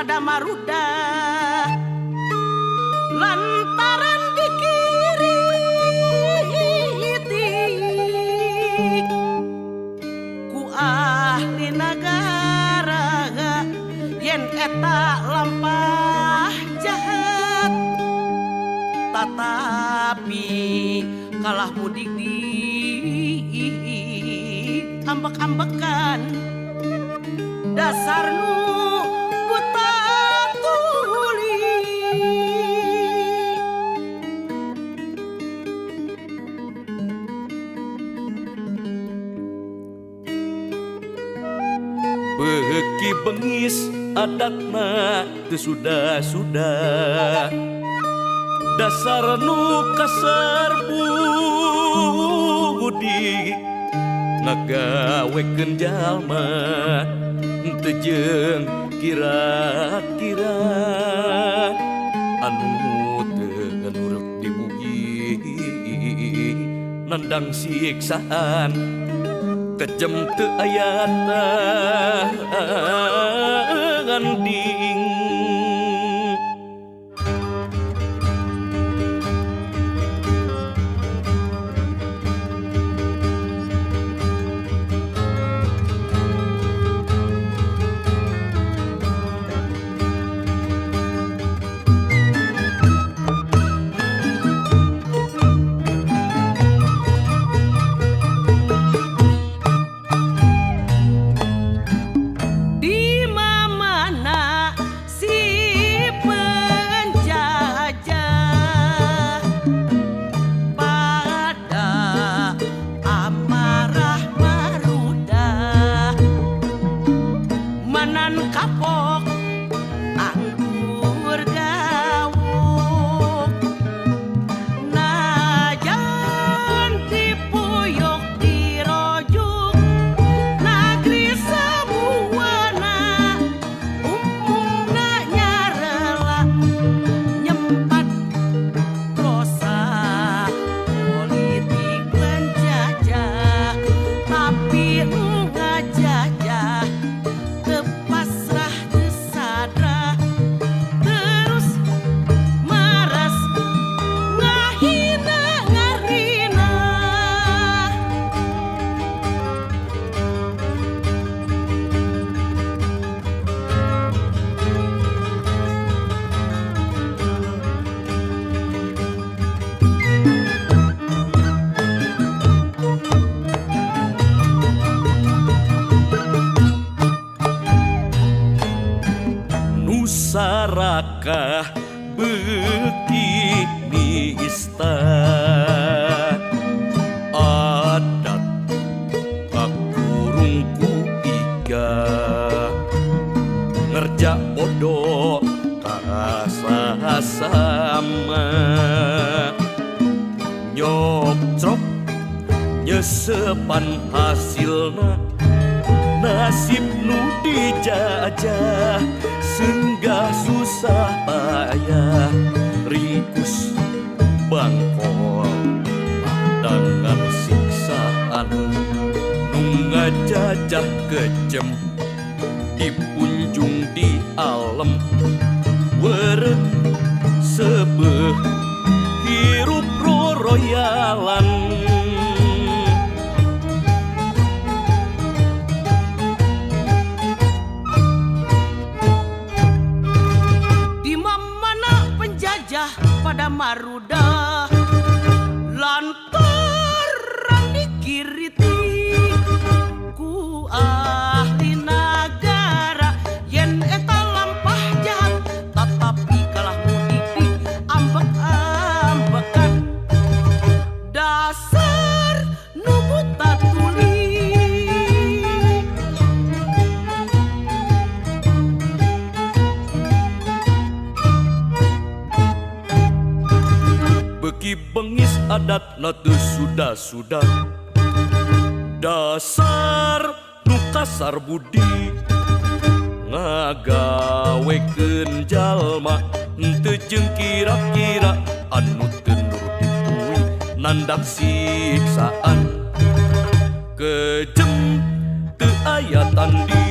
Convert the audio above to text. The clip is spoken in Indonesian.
pada maruda lantaran dikiriti ku ahli negara yen eta lampah jahat tatapi kalah mudik di ambek-ambekan dasar nu buta tuli beki bengis adatna teu sudah dasar nu kasar budi ngagawekeun jalma teu jeung kira-kira anu teu nganuruk dibugi nandang siksaan kejem teu aya nganding kapok anggur gawuk najan dipuyuk dirojuk negeri semuana umumna nyarela nyempat dosa politik penjajah tapi ngajajah sarakah begini istan adat kakurungku iga ngerja bodoh rasa sama nyokcrok nyesepan hasilna nasib nu dijajah senggah susah payah ringkus bangkol dengan siksaan nu ngajajah kejem dipunjung di alam werek sebeh hirup roroyalan pada maruda lantaran dikiriti ku ahli negara yen eta lampah jahat tetapi kalah mudik di ambek-ambekan dasar nu buta tuli beki bengis adat natu sudah dasar nu kasar budi ngagawekeun jalma teu jeung kira-kira anu teu nurut dipui nandang siksaan kejem teu aya tanding